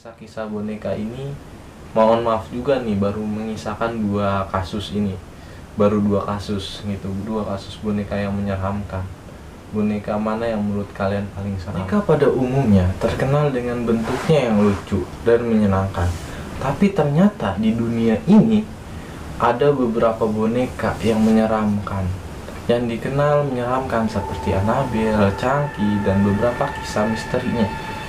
kisah-kisah boneka ini, mohon maaf juga nih, baru mengisahkan dua kasus ini, baru dua kasus gitu, dua kasus boneka yang menyeramkan. Boneka mana yang menurut kalian paling seram? Boneka pada umumnya terkenal dengan bentuknya yang lucu dan menyenangkan, tapi ternyata di dunia ini ada beberapa boneka yang menyeramkan, yang dikenal menyeramkan seperti Annabelle, Chunky, dan beberapa kisah misterinya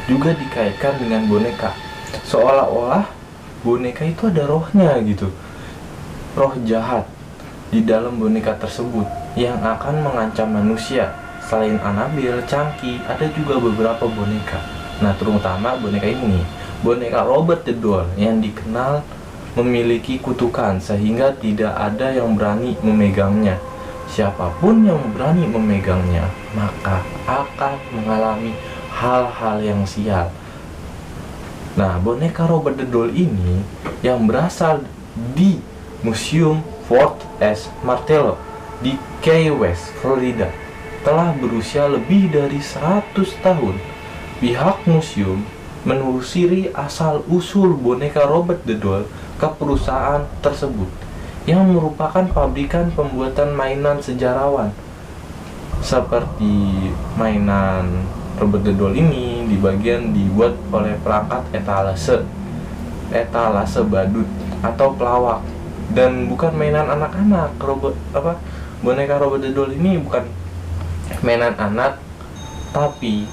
juga dikaitkan dengan boneka. Seolah-olah boneka itu ada rohnya gitu, roh jahat di dalam boneka tersebut yang akan mengancam manusia. Selain Annabelle, Chunky, ada juga beberapa boneka. Nah, terutama boneka ini, boneka Robert the Doll, yang dikenal memiliki kutukan sehingga tidak ada yang berani memegangnya. Siapapun yang berani memegangnya, maka akan mengalami hal-hal yang sial. Nah, boneka Robert the Doll ini yang berasal di Museum Fort S. Martello di Key West, Florida, telah berusia lebih dari 100 tahun. Pihak museum menelusuri asal-usul boneka Robert the Doll ke perusahaan tersebut, yang merupakan pabrikan pembuatan mainan sejarawan. Seperti mainan Robert the Doll ini di bagian dibuat oleh perangkat etalase badut atau pelawak, dan bukan mainan anak-anak. Boneka Robert the Doll ini bukan mainan anak, tapi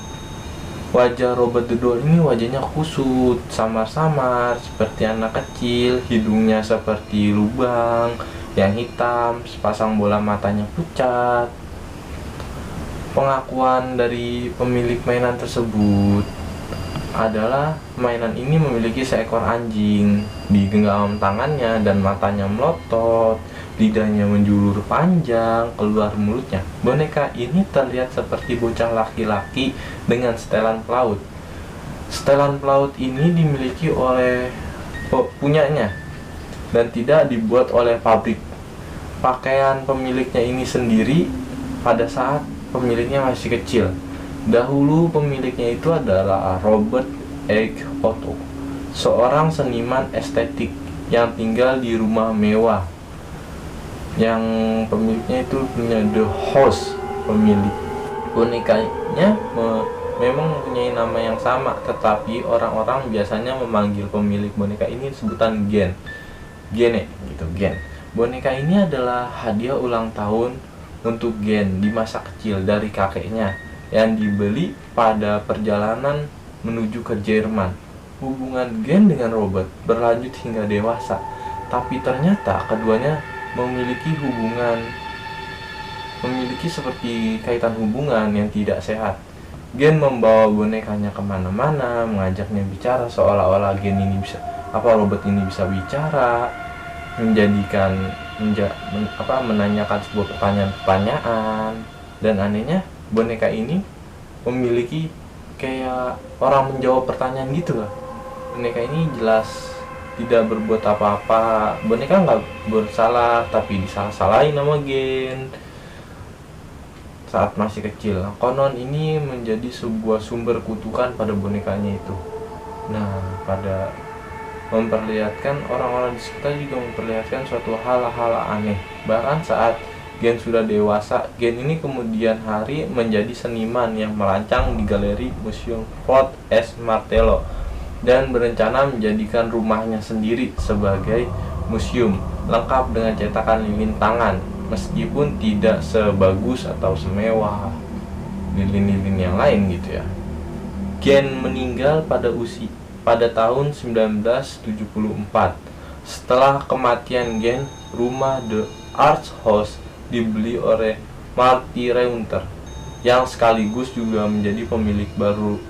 wajah Robert the Doll ini wajahnya kusut, samar-samar seperti anak kecil, hidungnya seperti lubang yang hitam, sepasang bola matanya pucat. Pengakuan dari pemilik mainan tersebut adalah mainan ini memiliki seekor anjing di genggam tangannya dan matanya melotot, lidahnya menjulur panjang keluar mulutnya. Boneka ini terlihat seperti bocah laki-laki dengan setelan pelaut. Setelan pelaut ini dimiliki oleh punyanya dan tidak dibuat oleh pabrik. Pakaian pemiliknya ini sendiri pada saat pemiliknya masih kecil. Dahulu pemiliknya itu adalah Robert H. Otto, seorang seniman estetik yang tinggal di rumah mewah, yang pemiliknya itu punya the host. Pemilik bonekanya memang mempunyai nama yang sama, tetapi orang-orang biasanya memanggil pemilik boneka ini sebutan Gen. Boneka ini adalah hadiah ulang tahun untuk Gen di masa kecil dari kakeknya, yang dibeli pada perjalanan menuju ke Jerman. Hubungan Gen dengan Robert berlanjut hingga dewasa, tapi ternyata keduanya memiliki seperti kaitan hubungan yang tidak sehat. Gen membawa bonekanya kemana-mana, mengajaknya bicara, seolah-olah Robert ini bisa bicara, menanyakan sebuah pertanyaan-pertanyaan. Dan anehnya, boneka ini memiliki kayak orang menjawab pertanyaan gitu lah. Boneka ini jelas tidak berbuat apa-apa. Boneka nggak bersalah, tapi disalah-salahin sama Gen saat masih kecil. Konon ini menjadi sebuah sumber kutukan pada bonekanya itu. Nah, pada memperlihatkan orang-orang di sekitar juga memperlihatkan suatu hal-hal aneh. Bahkan saat Gen sudah dewasa, Gen ini kemudian hari menjadi seniman yang merancang di galeri Museum Fort S. Martello dan berencana menjadikan rumahnya sendiri sebagai museum lengkap dengan cetakan lilin tangan, meskipun tidak sebagus atau semewah lilin-lilin yang lain gitu ya. Gen meninggal pada tahun 1974. Setelah kematian Gen, rumah The Arts House dibeli oleh Marty Reuter, yang sekaligus juga menjadi pemilik baru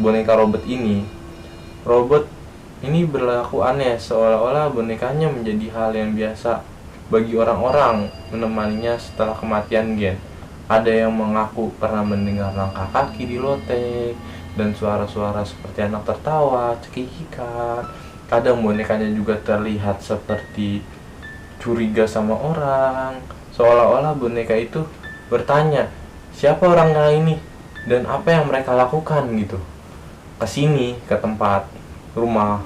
boneka Robert ini. Robert ini berlaku aneh, seolah-olah bonekanya menjadi hal yang biasa bagi orang-orang menemaninya setelah kematian Gen. Ada yang mengaku pernah mendengar langkah kaki di loteng dan suara-suara seperti anak tertawa, cekikikan. Kadang bonekanya juga terlihat seperti curiga sama orang, seolah-olah boneka itu bertanya, siapa orangnya ini dan apa yang mereka lakukan gitu. Kesini, ke tempat rumah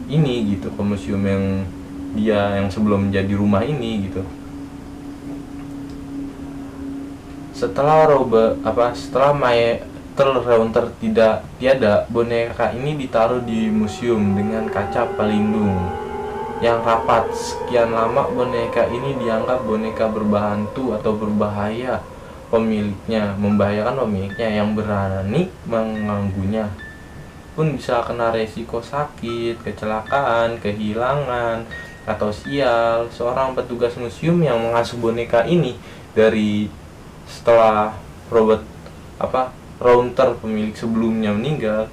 ini gitu, ke museum yang sebelum jadi rumah ini gitu. Setelah Router tidak tiada, boneka ini ditaruh di museum dengan kaca pelindung yang rapat. Sekian lama boneka ini dianggap boneka berhantu atau berbahaya membahayakan pemiliknya. Yang berani mengganggunya pun bisa kena resiko sakit, kecelakaan, kehilangan, atau sial. Seorang petugas museum yang mengasuh boneka ini setelah Router pemilik sebelumnya meninggal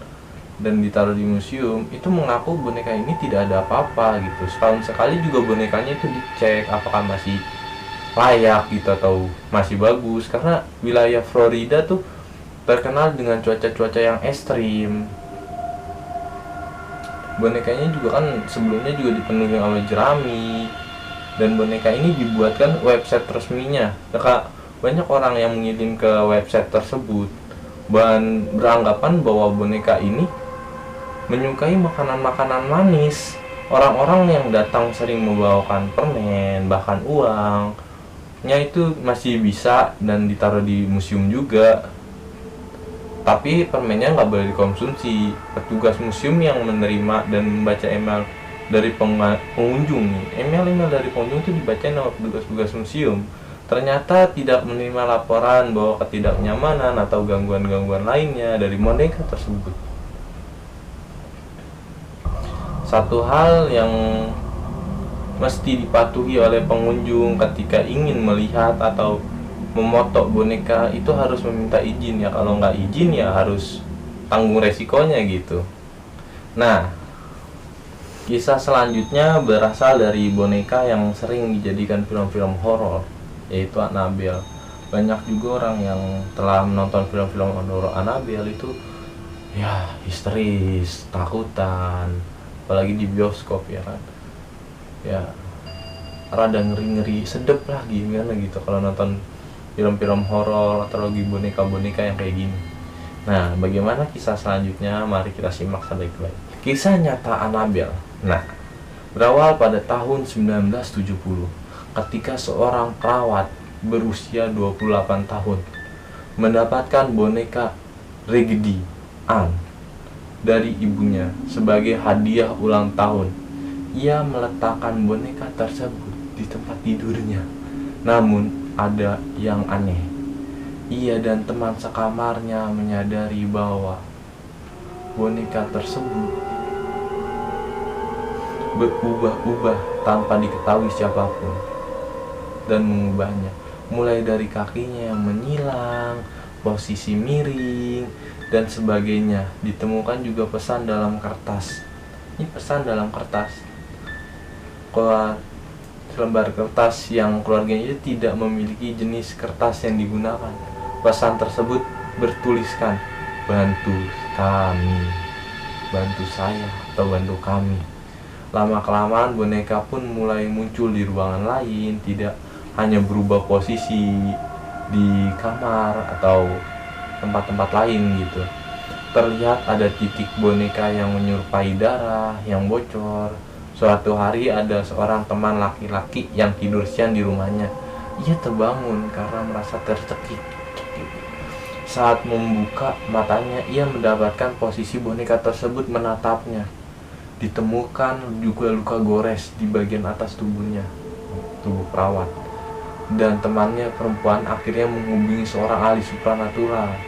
dan ditaruh di museum, itu mengaku boneka ini tidak ada apa-apa gitu. Setahun sekali juga bonekanya itu dicek apakah masih layak gitu atau masih bagus, karena wilayah Florida tuh terkenal dengan cuaca yang ekstrim. Bonekanya juga kan sebelumnya juga dipenuhi oleh jerami, dan boneka ini dibuatkan website resminya. Banyak orang yang mengirim ke website tersebut beranggapan bahwa boneka ini menyukai makanan-makanan manis. Orang-orang yang datang sering membawakan permen, bahkan uangnya itu masih bisa dan ditaruh di museum juga. Tapi permennya nggak boleh dikonsumsi. Petugas museum yang menerima dan membaca email dari pengunjung email dari pengunjung itu dibacain sama petugas museum. Ternyata tidak menerima laporan bahwa ketidaknyamanan atau gangguan-gangguan lainnya dari boneka tersebut. Satu hal yang mesti dipatuhi oleh pengunjung ketika ingin melihat atau memoto boneka itu harus meminta izin ya. Kalau nggak izin ya harus tanggung resikonya gitu. Nah, kisah selanjutnya berasal dari boneka yang sering dijadikan film-film horor, yaitu Annabelle. Banyak juga orang yang telah menonton film-film horor Annabelle itu ya histeris, takutan, apalagi di bioskop ya kan. Ya rada ngeri-ngeri, sedep lah gimana gitu kalau nonton film-film horor atau lagi boneka-boneka yang kayak gini. Nah, bagaimana kisah selanjutnya? Mari kita simak baik-baik. Kisah nyata Annabelle. Nah, berawal pada tahun 1970 ketika seorang perawat berusia 28 tahun mendapatkan boneka Raggedy Ann dari ibunya sebagai hadiah ulang tahun. Ia meletakkan boneka tersebut di tempat tidurnya. Namun ada yang aneh. Ia dan teman sekamarnya menyadari bahwa boneka tersebut berubah-ubah tanpa diketahui siapapun dan mengubahnya, mulai dari kakinya yang menyilang, posisi miring, dan sebagainya. Ditemukan juga pesan dalam kertas. Ini pesan dalam kertas. Selembar kertas yang keluarganya tidak memiliki jenis kertas yang digunakan. Pesan tersebut bertuliskan, "Bantu kami, bantu saya atau bantu kami." Lama-kelamaan boneka pun mulai muncul di ruangan lain, tidak hanya berubah posisi di kamar atau tempat-tempat lain gitu. Terlihat ada titik boneka yang menyerupai darah yang bocor. Suatu hari ada seorang teman laki-laki yang tidur siang di rumahnya. Ia terbangun karena merasa tercekik. Saat membuka matanya, ia mendapatkan posisi boneka tersebut menatapnya. Ditemukan juga luka gores di bagian atas tubuhnya, tubuh perawat. Dan temannya perempuan akhirnya menghubungi seorang ahli supranatural.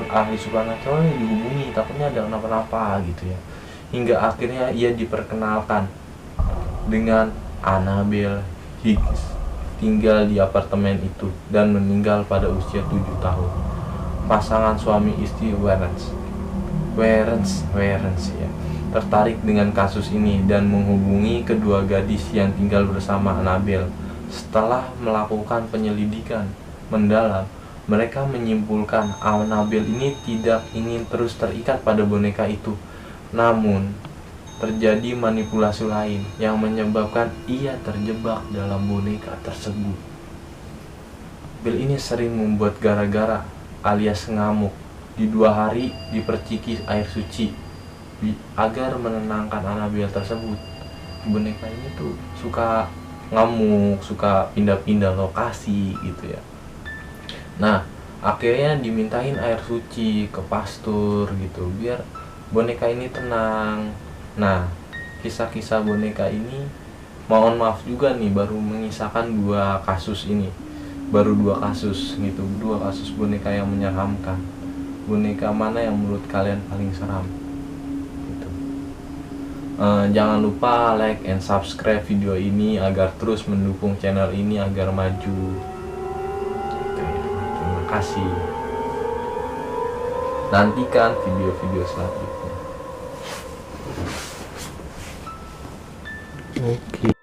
Ahli supranatural yang dihubungi, takutnya ada kenapa-napa gitu ya. Hingga akhirnya ia diperkenalkan dengan Annabelle Hicks, tinggal di apartemen itu dan meninggal pada usia 7 tahun. Pasangan suami istri Warrens ya, tertarik dengan kasus ini dan menghubungi kedua gadis yang tinggal bersama Annabelle. Setelah melakukan penyelidikan mendalam, mereka menyimpulkan Annabelle ini tidak ingin terus terikat pada boneka itu. Namun, terjadi manipulasi lain yang menyebabkan ia terjebak dalam boneka tersebut. Bill ini sering membuat gara-gara alias ngamuk. Di 2 hari diperciki air suci agar menenangkan Annabelle tersebut. Boneka ini tuh suka ngamuk, suka pindah-pindah lokasi gitu ya. Nah, akhirnya dimintain air suci ke pastur gitu biar boneka ini tenang. Nah, kisah-kisah boneka ini, mohon maaf juga nih, baru mengisahkan 2 kasus ini, baru 2 kasus gitu, 2 kasus boneka yang menyeramkan. Boneka mana yang menurut kalian paling seram gitu. Jangan lupa like and subscribe video ini agar terus mendukung channel ini agar maju gitu ya. Terima kasih, nantikan video-video selanjutnya. Oke.